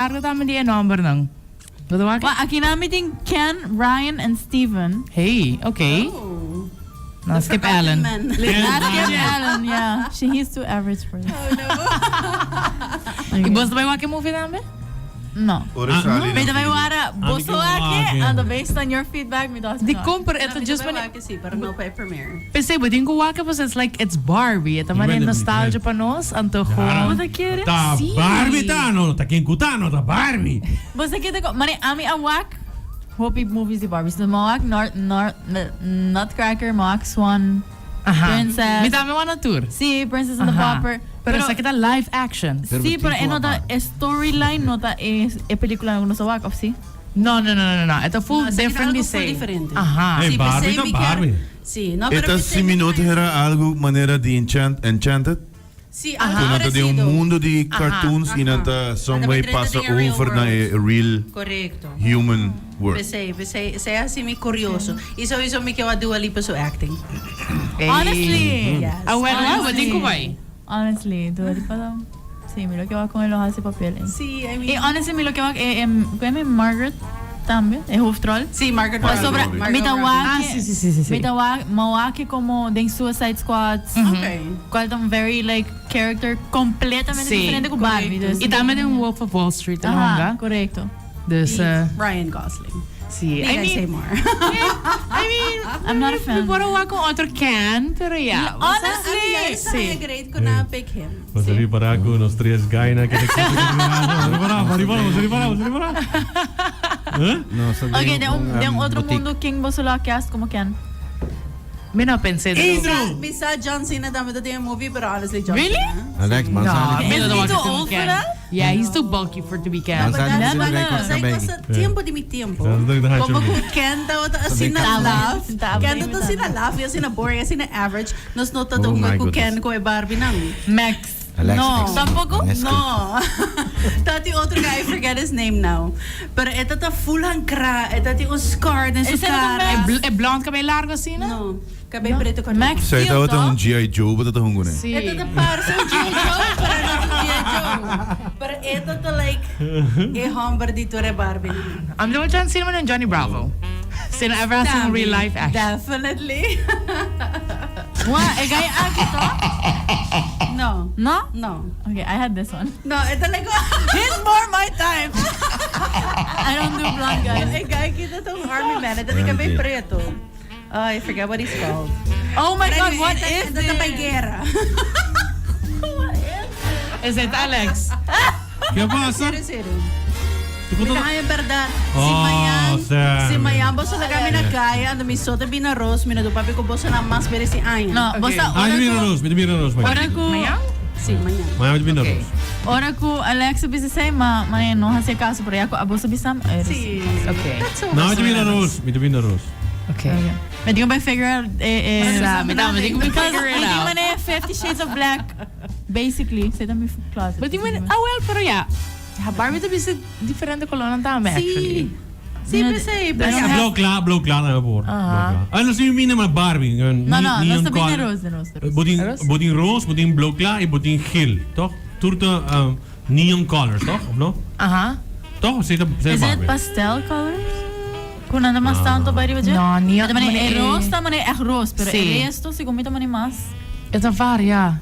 Largo namin die number nang. Well, aquí namin din Ken, Ryan, and Steven. Hey, okay. Oh. No, skip Alan. That's Kim Allen, yeah. He's too average for this. Oh, no. Ik was bij welke movie namin? No. Originally. Weet je wij waren bosso Ake. and based on your feedback, me das. Die kommer ito just Just when kasi para no pa premiere. Pensei, but din ko waka po it's like it's Barbie. Ito man yung nostalgia pa nos. Anto ko. What quiere? Ta Sí. Barbie tano, ta quien cutano, ta Barbie. Basta kita ko, mani ami awak. Hopi movies di Barbie. So mawak Nutcracker, mawak Swan, Princess. May dami wana tour. Sí, Princess and the Aha. Pauper. Pero sa kita live action. Sí, pero nota storyline nota es película no sa wak of sí. No. Ito full No, differently algo full say. diferente. Aha. Hey, Sí, Barbie pensei ta mi Barbie. Sí, no, pero Esta pensei si mi minuto era algo manera de Enchanted. Sí, Kung algo nata di parecido. un mundo di cartoons Aha. inanta some way Nata passa madre na over na real a real Correcto. human world. Pensei assim me curioso. Isso me que eu Dua Lipa so acting. Honestly. Yes. Ah, well, Honestly. what din ko ba eh? Honestly, Dua Lipa daw. Sí, me lo que va con el hoja de papel. Sí, I Y mean. honestly, me lo que va Margaret también, es hoofdrol. Sí, Margaret Margot Robbie. Robbie. Margot Mitawaki. Sí. Mitawaki como de Suicide Squads. Robbie. Okay. Cual tan very like character completamente Sí, diferente con Barbie. correcto. Dus, Y tama din Wolf of Wall Street. Ajá, Aha. correcto. Dus, Ryan Gosling. sí. Need I say more? I'm not a fan. Puro wako otro can, pero yeah. Honestly, Sí. great ko na pick him. Mas ali para ako nos tres gaina que Huh? No, so Okay, de de un otro mundo, ¿quién vos lo cast como quién? May no pensé de Misa John Cena dami ito yung movie, pero honestly, John Really? Cena. Alex, No, Manzali. may Isn't no he wako too kung old for can. that? Yeah, he's too bulky for to be can. Manzali, That's sila why kay na, Sabay. sa tiempo di mi tiempo. Dagdagan siya Como ulit. kung kenta o ta Sabay sina ka. laugh. Tabay. Kenta to sina laugh, yung sina boring, yung sina average. Nos nota Oh to my kung goodness. Ken ko e Barbie nang. Max. Alex, No. Alex. Tampoco? Alex. No. Tati otro guy, I forget his name now. Pero ito ta full hangkra, ito ti Oscar na Ese sa na to, cara. Max? Blonde ka may largo sina? No. Kabay preto ko. Max Sa ito Steel, ito to? un G.I. Joe, ba't ito hungo na? Sí. Ito ta para sa G.I. Joe, pero not sa G.I. Joe. Pero ito to like, hombre dito re Barbie. Ang daw dyan, sino man yung Johnny Bravo? Sino ever has yung real life action? Definitely. What? Eh, gaya aki to? No. No? No. Okay, I had this one. No, ito like, He's more my type. I don't do blonde guys. ay guy, kita tong army man. Ito di kabay preto. I forget what he's called. Oh my But God, anyway, what ito- is ito this? na paigera. Is it Alex? ¿Qué pasa? Serio. Tukuto Mira yung verdad. Si Oh, Mayan, Sam. si Mayan, boso na kami na kaya, ando mi soto binaros, minadupapi ko boso na mas bere si Ayan. No, basta Ay, ora mira ko, Rose, mira Rose. ora ko, Si Mayan. Maya mira Okay. Rose. ora ko, Alexa bisisay, no hasi kaso, pero ako abo sa bisam. Si. Okay. That's so No, mira Rose, mira Rose. Okay. Hindi ko ba figure out, Hindi ko because figure it hindi out. man 50 Shades of Black, basically, sa dami closet. But yung well, pero yeah. Barbie to be diferente color ng tama actually. Si, kasi, Blauw klaar na voor. Ano si Mina maar Barbie? No, no sabihin na Rose, Botin roze, botin blauw klaar en botin geel, toch? Toerte neon colors, toch? Of no? Aha. Toch? Zit Is it Barbie? pastel colors? Kung nanda mas tanto ba rin ba dyan? No, neon. Ito man rose, tama na roze, pero Sí. resto, siguro ito man mas. Ito var, ja.